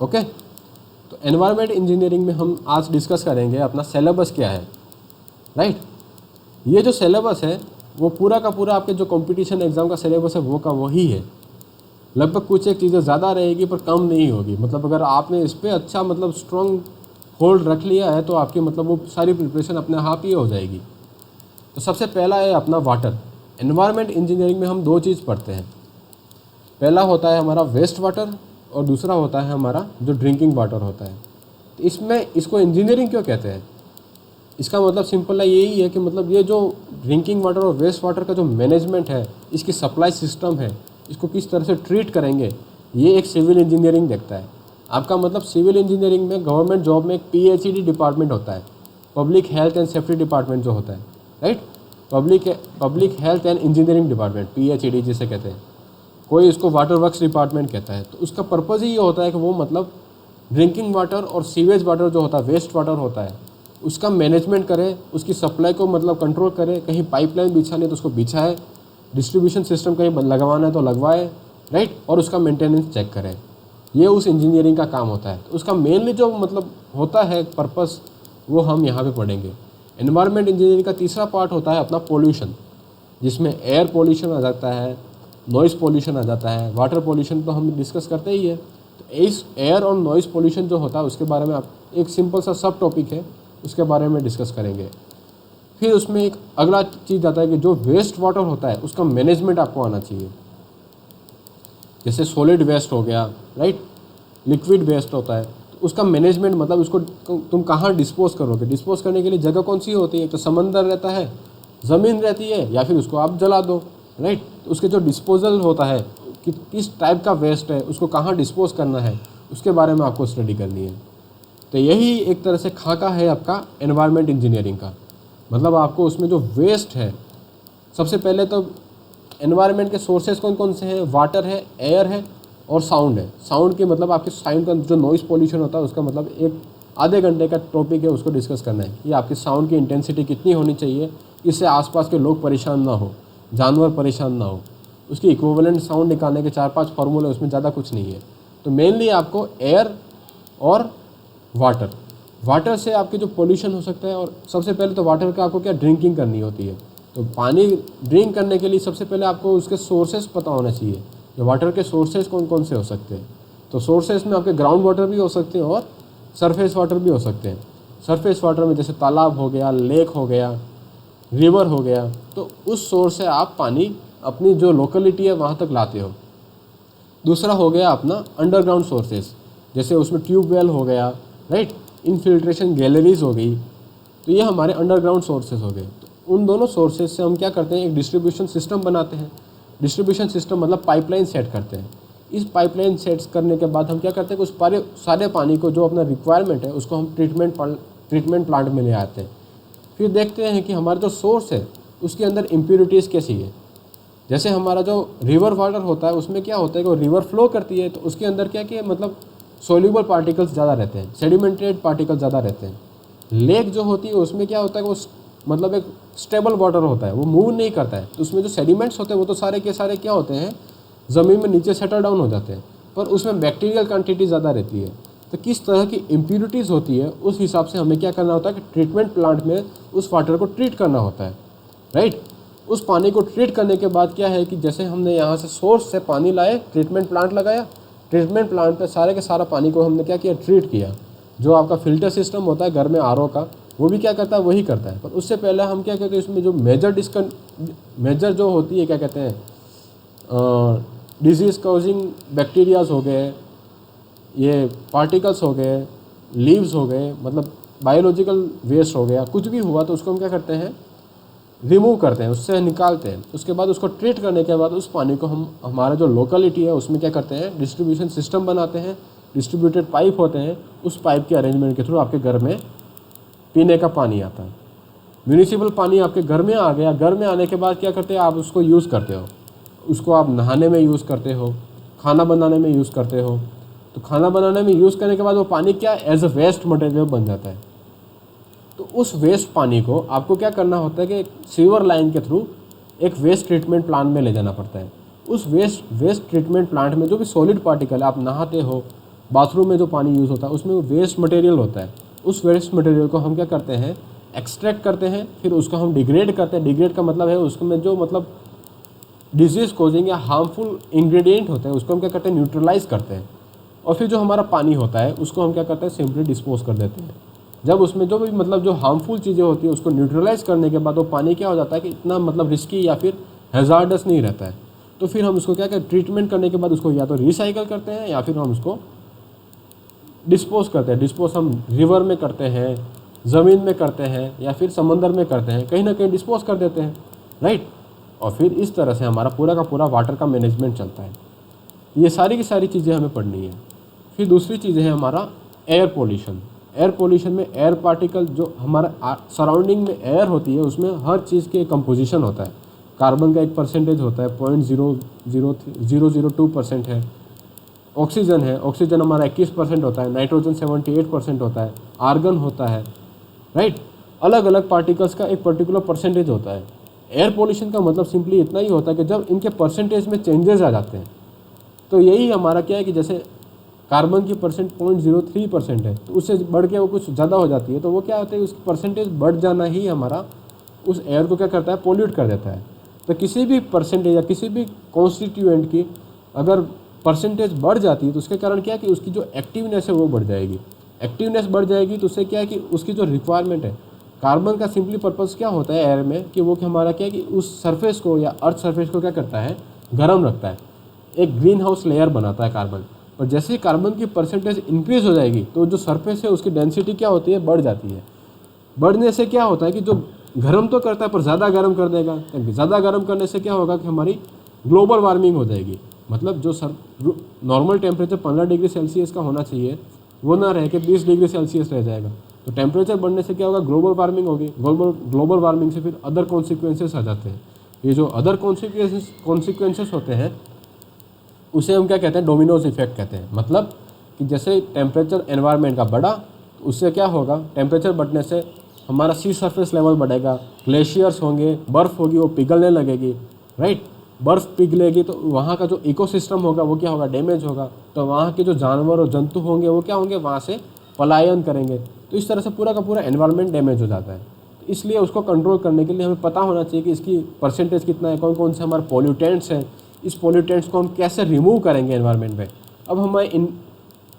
Okay, तो environment engineering में हम आज डिस्कस करेंगे अपना सिलेबस क्या है, राइट। ये जो सिलेबस है वो पूरा का पूरा आपके जो कंपटीशन एग्ज़ाम का सिलेबस है वो का वही है। लगभग कुछ एक चीज़ें ज़्यादा रहेगी पर कम नहीं होगी। मतलब अगर आपने इस पर अच्छा मतलब स्ट्रॉन्ग होल्ड रख लिया है तो आपकी मतलब वो सारी प्रिपरेशन अपने आप ही हो जाएगी। तो सबसे पहला है अपना वाटर। एनवायरनमेंट इंजीनियरिंग में हम दो चीज़ पढ़ते हैं। पहला होता है हमारा वेस्ट वाटर और दूसरा होता है हमारा जो ड्रिंकिंग वाटर होता है। तो इसमें इसको इंजीनियरिंग क्यों कहते हैं? इसका मतलब सिंपल है यही है कि मतलब ये जो ड्रिंकिंग वाटर और वेस्ट वाटर का जो मैनेजमेंट है, इसकी सप्लाई सिस्टम है, इसको किस तरह से ट्रीट करेंगे, ये एक सिविल इंजीनियरिंग देखता है। आपका मतलब सिविल इंजीनियरिंग में गवर्नमेंट जॉब में एक PHED डिपार्टमेंट होता है, public health and safety department जो होता है, right. Public health and engineering department PHED जिसे कहते हैं, कोई इसको वाटर वर्क्स डिपार्टमेंट कहता है। तो उसका पर्पज़ ही ये होता है कि वो मतलब ड्रिंकिंग वाटर और सीवेज वाटर जो होता है, वेस्ट वाटर होता है, उसका मैनेजमेंट करे, उसकी सप्लाई को मतलब कंट्रोल करे। कहीं पाइपलाइन बिछानी है तो उसको बिछाए, डिस्ट्रीब्यूशन सिस्टम कहीं लगवाना है तो लगवाए, राइट, और उसका मेंटेनेंस चेक करे। ये उस इंजीनियरिंग का काम होता है। तो उसका मेनली जो मतलब होता है पर्पस, वो हम यहाँ पे पढ़ेंगे। एनवायरनमेंट इंजीनियरिंग का तीसरा पार्ट होता है अपना पोल्यूशन, जिसमें एयर पोल्यूशन आ जाता है, नॉइज़ पोल्यूशन आ जाता है, वाटर पोल्यूशन तो हम डिस्कस करते ही है। तो इस एयर और नॉइज़ पोल्यूशन जो होता है उसके बारे में आप एक सिंपल सा सब टॉपिक है, उसके बारे में डिस्कस करेंगे। फिर उसमें एक अगला चीज़ आता है कि जो वेस्ट वाटर होता है उसका मैनेजमेंट आपको आना चाहिए। जैसे सॉलिड वेस्ट हो गया, राइट, लिक्विड वेस्ट होता है, तो उसका मैनेजमेंट मतलब उसको तुम कहाँ डिस्पोज करोगे। डिस्पोज करने के लिए जगह कौन सी होती है? तो समंदर रहता है, ज़मीन रहती है, या फिर उसको आप जला दो, राइट। तो उसके जो डिस्पोजल होता है कि किस टाइप का वेस्ट है, उसको कहाँ डिस्पोज करना है, उसके बारे में आपको स्टडी करनी है। तो यही एक तरह से खाका है आपका एनवायरनमेंट इंजीनियरिंग का। मतलब आपको उसमें जो वेस्ट है, सबसे पहले तो एनवायरनमेंट के सोर्सेज कौन कौन से हैं? वाटर है, एयर है और साउंड है। साउंड की मतलब आपके साउंड का जो नॉइज़ पोल्यूशन होता है उसका मतलब एक आधे घंटे का टॉपिक है, उसको डिस्कस करना है कि आपकी साउंड की इंटेंसिटी कितनी होनी चाहिए, इससे आसपास के लोग परेशान ना हो, जानवर परेशान ना हो। उसकी इक्विवेलेंट साउंड निकालने के 4-5 फार्मूले, उसमें ज़्यादा कुछ नहीं है। तो मेनली आपको एयर और वाटर से आपके जो पोल्यूशन हो सकता है। और सबसे पहले तो वाटर का आपको क्या ड्रिंकिंग करनी होती है, तो पानी ड्रिंक करने के लिए सबसे पहले आपको उसके सोर्सेज पता होना चाहिए कि वाटर के सोर्सेज कौन कौन से हो सकते हैं। तो सोर्सेज में आपके ग्राउंड वाटर भी हो सकते हैं और सरफेस वाटर भी हो सकते हैं। सरफेस वाटर में जैसे तालाब हो गया, लेक हो गया, रिवर हो गया, तो उस सोर्स से आप पानी अपनी जो लोकेलिटी है वहाँ तक लाते हो। दूसरा हो गया अपना अंडरग्राउंड सोर्सेज, जैसे उसमें ट्यूबवेल हो गया, राइट, इनफिल्ट्रेशन गैलरीज हो गई। तो ये हमारे अंडरग्राउंड सोर्सेज हो गए। तो उन दोनों सोर्सेज से हम क्या करते हैं, एक डिस्ट्रीब्यूशन सिस्टम बनाते हैं। डिस्ट्रीब्यूशन सिस्टम मतलब पाइपलाइन सेट करते हैं। इस पाइपलाइन सेट्स करने के बाद हम क्या करते हैं कि उस सारे पानी को जो अपना रिक्वायरमेंट है उसको हम ट्रीटमेंट प्लांट में ले आते हैं। फिर देखते हैं कि हमारा जो सोर्स है उसके अंदर इम्प्योरिटीज़ कैसी है। जैसे हमारा जो रिवर वाटर होता है उसमें क्या होता है कि वो रिवर फ्लो करती है, तो उसके अंदर क्या कि मतलब सोल्यूबल पार्टिकल्स ज़्यादा रहते हैं, सेडिमेंटेड पार्टिकल्स ज़्यादा रहते हैं। लेक जो होती है उसमें क्या होता है कि वो मतलब एक स्टेबल वाटर होता है, वो मूव नहीं करता है। तो उसमें जो सेडिमेंट्स होते हैं वो तो सारे के सारे क्या होते हैं, ज़मीन में नीचे सेटल डाउन हो जाते हैं, पर उसमें बैक्टीरियल क्वांटिटी ज़्यादा रहती है। तो किस तरह की इम्प्योरिटीज़ होती है उस हिसाब से हमें क्या करना होता है कि ट्रीटमेंट प्लांट में उस वाटर को ट्रीट करना होता है, राइट। उस पानी को ट्रीट करने के बाद क्या है कि जैसे हमने यहाँ से सोर्स से पानी लाए, ट्रीटमेंट प्लांट लगाया, ट्रीटमेंट प्लांट पे सारे के सारा पानी को हमने क्या किया, ट्रीट किया। जो आपका फिल्टर सिस्टम होता है घर में RO का, वो भी क्या करता है, वही करता है। पर उससे पहले हम क्या कहते हैं, इसमें जो मेजर जो होती है क्या कहते हैं, डिजीज़ कॉजिंग बैक्टीरियाज हो गए, ये पार्टिकल्स हो गए, लीव्स हो गए, मतलब बायोलॉजिकल वेस्ट हो गया, कुछ भी हुआ तो उसको हम क्या करते हैं, रिमूव करते हैं, उससे निकालते हैं। उसके बाद उसको ट्रीट करने के बाद उस पानी को हम हमारा जो लोकेलिटी है उसमें क्या करते हैं, डिस्ट्रीब्यूशन सिस्टम बनाते हैं। डिस्ट्रीब्यूटेड पाइप होते हैं, उस पाइप के अरेंजमेंट के थ्रू आपके घर में पीने का पानी आता है। म्यूनिसिपल पानी आपके घर में आ गया। घर में आने के बाद क्या करते हैं, आप उसको यूज़ करते हो, उसको आप नहाने में यूज़ करते हो, खाना बनाने में यूज़ करते हो। तो खाना बनाने में यूज़ करने के बाद वो पानी क्या एज अ वेस्ट मटेरियल बन जाता है। तो उस वेस्ट पानी को आपको क्या करना होता है कि सीवर लाइन के थ्रू एक वेस्ट ट्रीटमेंट प्लांट में ले जाना पड़ता है। उस वेस्ट ट्रीटमेंट प्लांट में जो भी सॉलिड पार्टिकल है, आप नहाते हो, बाथरूम में जो पानी यूज़ होता है उसमें वेस्ट मटेरियल होता है, उस वेस्ट मटेरियल को हम क्या करते हैं, एक्सट्रैक्ट करते हैं, फिर उसको हम डिग्रेड करते हैं। डिग्रेड का मतलब है उसमें जो मतलब डिजीज़ कोजिंग या हार्मफुल इंग्रेडिएंट होते हैं उसको हम क्या करते हैं, न्यूट्रलाइज करते हैं। और फिर जो हमारा पानी होता है उसको हम क्या करते हैं, सिंपली डिस्पोज कर देते हैं। जब उसमें जो भी मतलब जो हार्मफुल चीज़ें होती है उसको न्यूट्रलाइज करने के बाद वो पानी क्या हो जाता है कि इतना मतलब रिस्की या फिर हैज़ार्डस नहीं रहता है। तो फिर हम उसको क्या करते हैं, ट्रीटमेंट करने के बाद उसको या तो रिसाइकल करते हैं या फिर हम उसको डिस्पोज करते हैं। डिस्पोज हम रिवर में करते हैं, ज़मीन में करते हैं या फिर समंदर में करते हैं, कहीं ना कहीं डिस्पोज कर देते हैं, राइट। और फिर इस तरह से हमारा पूरा का पूरा वाटर का मैनेजमेंट चलता है। ये सारी की सारी चीज़ें हमें पढ़नी है। फिर दूसरी चीज़ है हमारा एयर पोल्यूशन। एयर पोल्यूशन में एयर पार्टिकल जो हमारा सराउंडिंग में एयर होती है उसमें हर चीज़ के कंपोजिशन होता है। कार्बन का एक परसेंटेज होता है 0.002% है। ऑक्सीजन है, ऑक्सीजन हमारा 21% होता है। नाइट्रोजन 78% होता है। आर्गन होता है, राइट। अलग अलग पार्टिकल्स का एक पर्टिकुलर परसेंटेज होता है। एयर पोल्यूशन का मतलब सिंपली इतना ही होता है कि जब इनके परसेंटेज में चेंजेस आ जाते हैं, तो यही हमारा क्या है कि जैसे कार्बन की परसेंट 0.03% है, तो उससे बढ़ के वो कुछ ज़्यादा हो जाती है, तो वो क्या होता है, उसकी परसेंटेज बढ़ जाना ही हमारा उस एयर को क्या करता है, पोल्यूट कर देता है। तो किसी भी परसेंटेज या किसी भी कॉन्स्टिट्यूएंट की अगर परसेंटेज बढ़ जाती है तो उसके कारण क्या है कि उसकी जो एक्टिवनेस है वो बढ़ जाएगी। एक्टिवनेस बढ़ जाएगी तो उससे क्या है कि उसकी जो रिक्वायरमेंट है, कार्बन का सिंपली पर्पस क्या होता है एयर में कि वो कि हमारा क्या है कि उस सरफेस को या अर्थ सरफेस को क्या करता है, गर्म रखता है, एक ग्रीन हाउस लेयर बनाता है कार्बन। और जैसे ही कार्बन की परसेंटेज इंक्रीज हो जाएगी तो जो सरफेस है उसकी डेंसिटी क्या होती है, बढ़ जाती है। बढ़ने से क्या होता है कि जो गर्म तो करता है पर ज़्यादा गर्म कर देगा। ज़्यादा गर्म करने से क्या होगा कि हमारी ग्लोबल वार्मिंग हो जाएगी। मतलब जो नॉर्मल टेम्परेचर 15 डिग्री सेल्सियस का होना चाहिए वो ना रह के 20 डिग्री सेल्सियस रह जाएगा। तो टेम्परेचर बढ़ने से क्या होगा, ग्लोबल वार्मिंग होगी। ग्लोबल वार्मिंग से फिर अदर कॉन्सिक्वेंसेस आ जाते हैं। ये जो अदर कॉन्सिक्वेंसेस होते हैं उसे हम क्या कहते हैं, डोमिनोज इफेक्ट कहते हैं। मतलब कि जैसे टेम्परेचर एनवायरनमेंट का बढ़ा तो उससे क्या होगा, टेम्परेचर बढ़ने से हमारा सी सरफेस लेवल बढ़ेगा, ग्लेशियर्स होंगे, बर्फ़ होगी वो पिघलने लगेगी, राइट। बर्फ़ पिघलेगी तो वहाँ का जो इकोसिस्टम होगा वो क्या होगा, डैमेज होगा। तो वहाँ के जो जानवर और जंतु होंगे वो क्या होंगे, वहाँ से पलायन करेंगे। तो इस तरह से पूरा का पूरा एनवायरनमेंट डैमेज हो जाता है। तो इसलिए उसको कंट्रोल करने के लिए हमें पता होना चाहिए कि इसकी परसेंटेज कितना है, कौन कौन से हमारे पॉल्यूटेंट्स हैं, इस पॉल्यूटेंट्स को हम कैसे रिमूव करेंगे एनवायरनमेंट में। अब हमें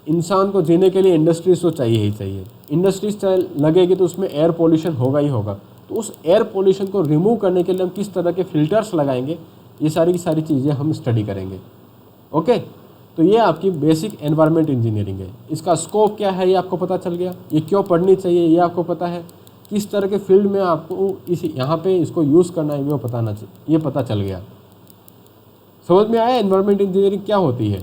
इंसान को जीने के लिए इंडस्ट्रीज तो चाहिए ही चाहिए। इंडस्ट्रीज लगेगी तो उसमें एयर पोल्यूशन होगा ही होगा। तो उस एयर पोल्यूशन को रिमूव करने के लिए हम किस तरह के फिल्टर्स लगाएंगे, ये सारी की सारी चीज़ें हम स्टडी करेंगे। ओके, तो ये आपकी बेसिक एनवायरनमेंट इंजीनियरिंग है। इसका स्कोप क्या है ये आपको पता चल गया, ये क्यों पढ़नी चाहिए ये आपको पता है, किस तरह के फील्ड में आपको यहाँ पे इसको यूज़ करना है वो ये पता चल गया। समझ में आया एनवायरनमेंट इंजीनियरिंग क्या होती है?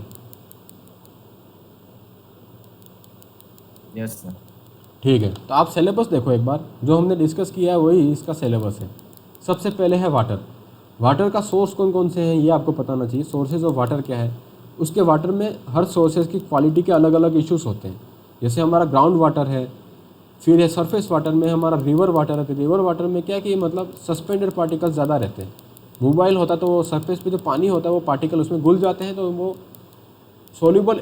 Yes sir. ठीक है, तो आप सिलेबस देखो एक बार, जो हमने डिस्कस किया है वही इसका सिलेबस है। सबसे पहले है वाटर। वाटर का सोर्स कौन कौन से हैं ये आपको पता होना चाहिए। सोर्सेज ऑफ वाटर क्या है, उसके वाटर में हर सोर्सेज की क्वालिटी के अलग अलग इश्यूज होते हैं। जैसे हमारा ग्राउंड वाटर है, फिर है सरफेस वाटर में हमारा रिवर वाटर है। तो रिवर वाटर में क्या कि मतलब सस्पेंडेड पार्टिकल्स ज़्यादा रहते हैं। मोबाइल होता तो वो सरफेस पे जो पानी होता है वो पार्टिकल उसमें घुल जाते हैं, तो वो सोल्यूबल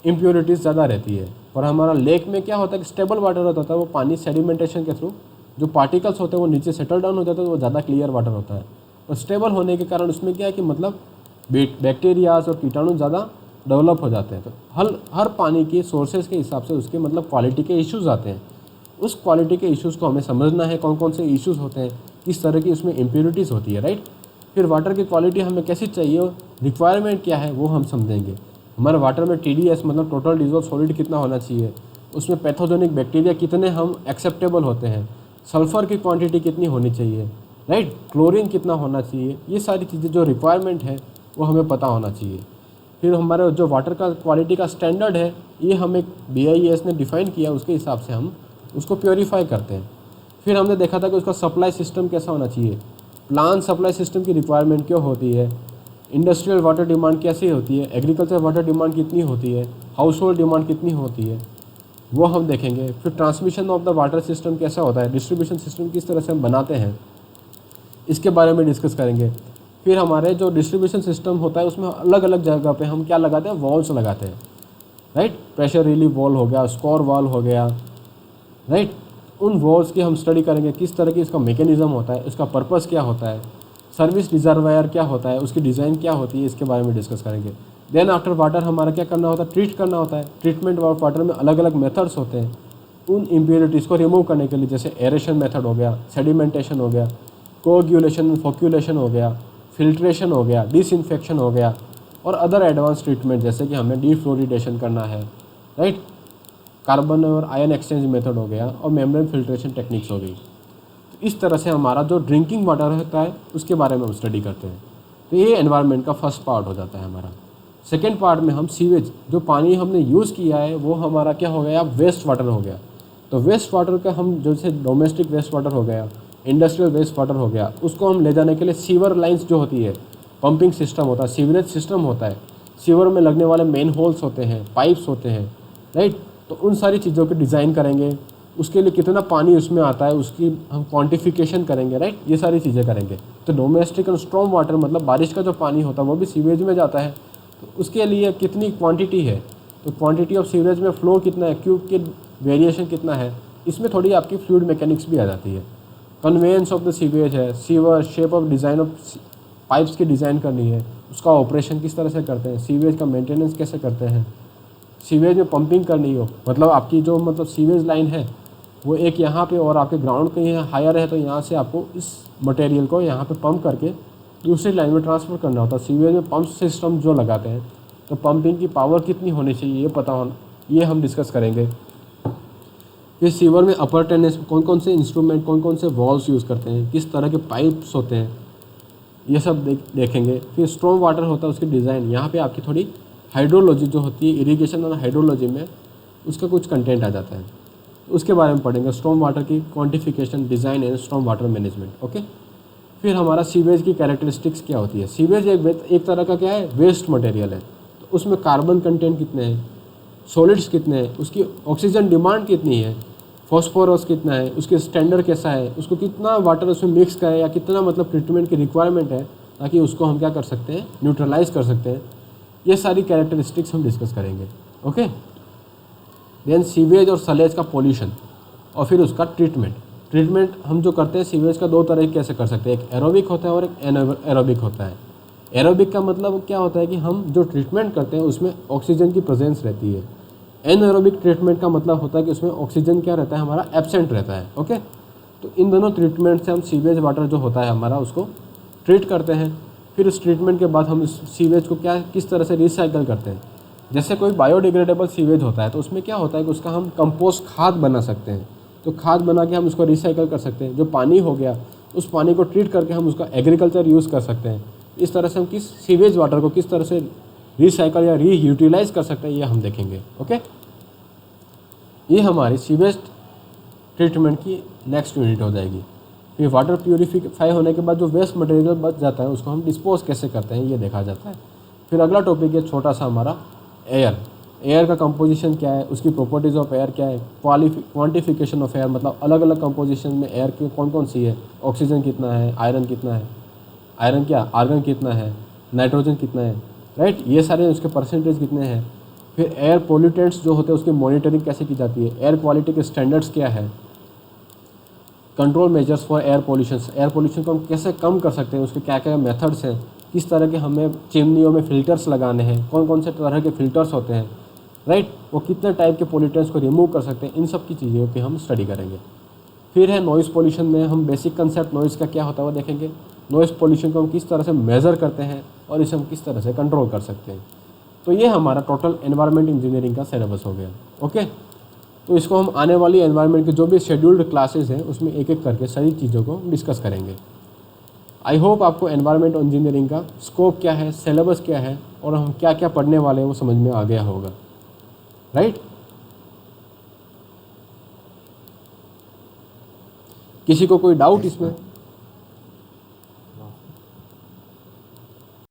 इम्प्योरिटीज़ ज़्यादा रहती है। और हमारा लेक में क्या होता है कि स्टेबल वाटर होता है, वो पानी सेडिमेंटेशन के थ्रू जो पार्टिकल्स होते हैं वो नीचे सेटल डाउन हो जाते हैं, तो वो ज़्यादा क्लियर वाटर होता है। और स्टेबल होने के कारण उसमें क्या है कि मतलब बैक्टीरियाज और कीटाणु ज़्यादा डेवलप हो जाते हैं। तो हर पानी के सोर्सेज के हिसाब से उसके मतलब क्वालिटी के इश्यूज़ आते हैं। उस क्वालिटी के इश्यूज़ को हमें समझना है, कौन कौन से इश्यूज़ होते हैं, किस तरह की उसमें इम्प्योरिटीज़ होती है, राइट। फिर वाटर की क्वालिटी हमें कैसी चाहिए, रिक्वायरमेंट क्या है वो हम समझेंगे। हमारे वाटर में TDS मतलब टोटल डिजॉल्व सॉलिड कितना होना चाहिए, उसमें पैथोजेनिक बैक्टीरिया कितने हम एक्सेप्टेबल होते हैं, सल्फ़र की क्वांटिटी कितनी होनी चाहिए, राइट, क्लोरीन कितना होना चाहिए, ये सारी चीज़ें जो रिक्वायरमेंट है वो हमें पता होना चाहिए। फिर हमारे जो वाटर का क्वालिटी का स्टैंडर्ड है ये हमें BIS ने डिफ़ाइन किया, उसके हिसाब से हम उसको प्योरीफाई करते हैं। फिर हमने देखा था कि उसका सप्लाई सिस्टम कैसा होना चाहिए, प्लांट सप्लाई सिस्टम की रिक्वायरमेंट क्यों होती है, इंडस्ट्रियल वाटर डिमांड कैसी होती है, एग्रीकल्चर वाटर डिमांड कितनी होती है, हाउस होल्ड डिमांड कितनी होती है, वो हम देखेंगे। फिर transmission of the water system कैसा होता है, डिस्ट्रीब्यूशन सिस्टम किस तरह से हम बनाते हैं, इसके बारे में डिस्कस करेंगे। फिर हमारे जो डिस्ट्रीब्यूशन सिस्टम होता है उसमें अलग अलग जगह पे हम क्या लगाते हैं, वॉल्स लगाते हैं, राइट। प्रेशर रिलीफ वॉल हो गया, स्कोर वॉल हो गया, राइट। उन वॉल्स की हम स्टडी करेंगे, किस तरह की इसका मैकेनिज्म होता है, उसका पर्पस क्या होता है, सर्विस रिजर्वायर क्या होता है, उसकी डिज़ाइन क्या होती है, इसके बारे में डिस्कस करेंगे। देन आफ्टर वाटर हमारा क्या करना होता है, ट्रीट करना होता है। ट्रीटमेंट ऑफ वाटर में अलग अलग मेथड्स होते हैं उन इम्प्योरिटीज़ को रिमूव करने के लिए, जैसे एरेशन मेथड हो गया, सेडिमेंटेशन हो गया, कोएगुलेशन फोक्यूलेशन हो गया, फिल्ट्रेशन हो गया, डिसइंफेक्शन हो गया, और अदर एडवांस ट्रीटमेंट जैसे कि हमें डीफ्लोरिडेशन करना है, राइट। कार्बन और आयन एक्सचेंज मेथड हो गया, और मेम्ब्रेन फिल्ट्रेशन टेक्निक्स हो गई। तो इस तरह से हमारा जो ड्रिंकिंग वाटर होता है उसके बारे में हम स्टडी करते हैं। तो ये एनवायरनमेंट का फर्स्ट पार्ट हो जाता है हमारा। सेकेंड पार्ट में हम सीवेज, जो पानी हमने यूज़ किया है वो हमारा क्या हो गया, वेस्ट वाटर हो गया। तो वेस्ट वाटर का हम जैसे डोमेस्टिक वेस्ट वाटर हो गया, इंडस्ट्रियल वेस्ट वाटर हो गया, उसको हम ले जाने के लिए सीवर लाइंस जो होती है, पंपिंग सिस्टम होता है, सीवरेज सिस्टम होता है, सीवर में लगने वाले मेन होल्स होते हैं, पाइप्स होते हैं, राइट। तो उन सारी चीज़ों की डिज़ाइन करेंगे, उसके लिए कितना पानी उसमें आता है उसकी हम क्वांटिफिकेशन करेंगे, राइट। ये सारी चीज़ें करेंगे। तो डोमेस्टिक और स्ट्रॉम वाटर मतलब बारिश का जो पानी होता है वो भी सीवेज में जाता है। तो उसके लिए कितनी क्वांटिटी है, तो क्वांटिटी ऑफ सीवरेज में फ्लो कितना है, क्यूब के वेरिएशन कितना है, इसमें थोड़ी आपकी फ्लूइड मैकेनिक्स भी आ जाती है। कन्वेंस ऑफ द सीवेज है, sewer shape of design of pipes की डिज़ाइन करनी है, उसका ऑपरेशन किस तरह से करते हैं, सीवेज का मेंटेनेंस कैसे करते हैं, सीवेज में पंपिंग करनी हो, मतलब आपकी जो मतलब सीवेज लाइन है वो एक यहाँ पे और आपके ग्राउंड कहीं हायर है, तो यहाँ से आपको इस मटेरियल को यहाँ पे पंप करके दूसरी लाइन में ट्रांसफ़र करना होता है। सीवेज में पंप सिस्टम जो लगाते हैं तो पंपिंग की पावर कितनी होनी चाहिए ये पता होना, ये हम डिस्कस करेंगे। फिर सीवर में अपर टेनेस कौन कौन से इंस्ट्रूमेंट, कौन कौन से वॉल्व्स यूज़ करते हैं, किस तरह के पाइप्स होते हैं, ये सब देखेंगे। फिर स्ट्रॉम वाटर होता है, उसकी डिज़ाइन, यहाँ पे आपकी थोड़ी हाइड्रोलॉजी जो होती है, इरिगेशन और हाइड्रोलॉजी में उसका कुछ कंटेंट आ जाता है, उसके बारे में पढ़ेंगे। स्ट्रॉम वाटर की quantification, design and storm water management, okay. फिर हमारा सीवेज की कैरेक्टरिस्टिक्स क्या होती है। सीवेज एक तरह का क्या है, वेस्ट मटेरियल है, तो उसमें कार्बन कंटेंट कितने हैं, सॉलिड्स कितने हैं, उसकी ऑक्सीजन डिमांड कितनी है, फॉस्फोरस कितना है, उसके स्टैंडर्ड कैसा है, उसको कितना वाटर उसमें मिक्स करें या कितना मतलब ट्रीटमेंट की रिक्वायरमेंट है, ताकि उसको हम क्या कर सकते हैं, न्यूट्रलाइज कर सकते हैं। ये सारी कैरेक्टरिस्टिक्स हम डिस्कस करेंगे, ओके। देन सीवेज और सलेज का पोल्यूशन, और फिर उसका ट्रीटमेंट हम जो करते हैं सीवेज का दो तरह कैसे कर सकते हैं, एक एरोबिक होता है और एक एरोबिक होता है। एरोबिक का मतलब क्या होता है कि हम जो ट्रीटमेंट करते हैं उसमें ऑक्सीजन की प्रेजेंस रहती है। एनएरोबिक ट्रीटमेंट का मतलब होता है कि उसमें ऑक्सीजन क्या रहता है, हमारा एब्सेंट रहता है, ओके। तो इन दोनों ट्रीटमेंट से हम सीवेज वाटर जो होता है हमारा उसको ट्रीट करते हैं। फिर उस ट्रीटमेंट के बाद हम इस सीवेज को किस तरह से रिसाइकल करते हैं। जैसे कोई बायोडिग्रेडेबल सीवेज होता है तो उसमें क्या होता है कि उसका हम कंपोस्ट खाद बना सकते हैं, तो खाद बना के हम उसको रिसाइकल कर सकते हैं। जो पानी हो गया उस पानी को ट्रीट करके हम उसका एग्रीकल्चर यूज़ कर सकते हैं। इस तरह से हम किस सीवेज वाटर को किस तरह से रिसाइकल या रीयूटिलाइज कर सकते हैं ये हम देखेंगे, ओके। ये हमारी सीवेज ट्रीटमेंट की नेक्स्ट यूनिट हो जाएगी। फिर वाटर प्यूरिफाई होने के बाद जो वेस्ट मटेरियल बच जाता है उसको हम डिस्पोज कैसे करते हैं ये देखा जाता है। फिर अगला टॉपिक है छोटा सा हमारा एयर का कंपोजिशन क्या है, उसकी प्रॉपर्टीज़ ऑफ एयर क्या है, क्वांटिफिकेशन ऑफ एयर, मतलब अलग अलग कंपोजिशन में एयर की कौन कौन सी है, ऑक्सीजन कितना है, आयरन कितना है, आर्गन कितना है, नाइट्रोजन कितना है, राइट। ये सारे उसके परसेंटेज कितने हैं। फिर एयर पोल्यूटेंट्स जो होते हैं उसकी मॉनिटरिंग कैसे की जाती है, एयर क्वालिटी के स्टैंडर्ड्स क्या है, control measures for air pollution को हम कैसे कम कर सकते हैं, उसके क्या क्या मेथड्स हैं, किस तरह के हमें चिमनियों में फ़िल्टर्स लगाने हैं, कौन कौन से तरह के फ़िल्टर्स होते हैं, राइट। वो कितने टाइप के पोल्यूटेंट्स को रिमूव कर सकते हैं, इन सब की चीज़ों की हम स्टडी करेंगे। फिर है नॉइज़ पोल्यूशन में हम बेसिक कंसेप्ट नॉइज़ का क्या होता है वो देखेंगे। नॉइज़ पोल्यूशन को हम किस तरह से मेज़र करते हैं और इसे हम किस तरह से कंट्रोल कर सकते हैं। तो ये हमारा टोटल एनवायरनमेंट इंजीनियरिंग का सिलेबस हो गया, ओके। तो इसको हम आने वाली एनवायरनमेंट की जो भी शेड्यूल्ड क्लासेस हैं उसमें एक एक करके सारी चीज़ों को डिस्कस करेंगे। आई होप आपको एनवायरनमेंट इंजीनियरिंग का स्कोप क्या है, सिलेबस क्या है और हम क्या क्या पढ़ने वाले हैं वो समझ में आ गया होगा, राइट। किसी को कोई डाउट इसमें?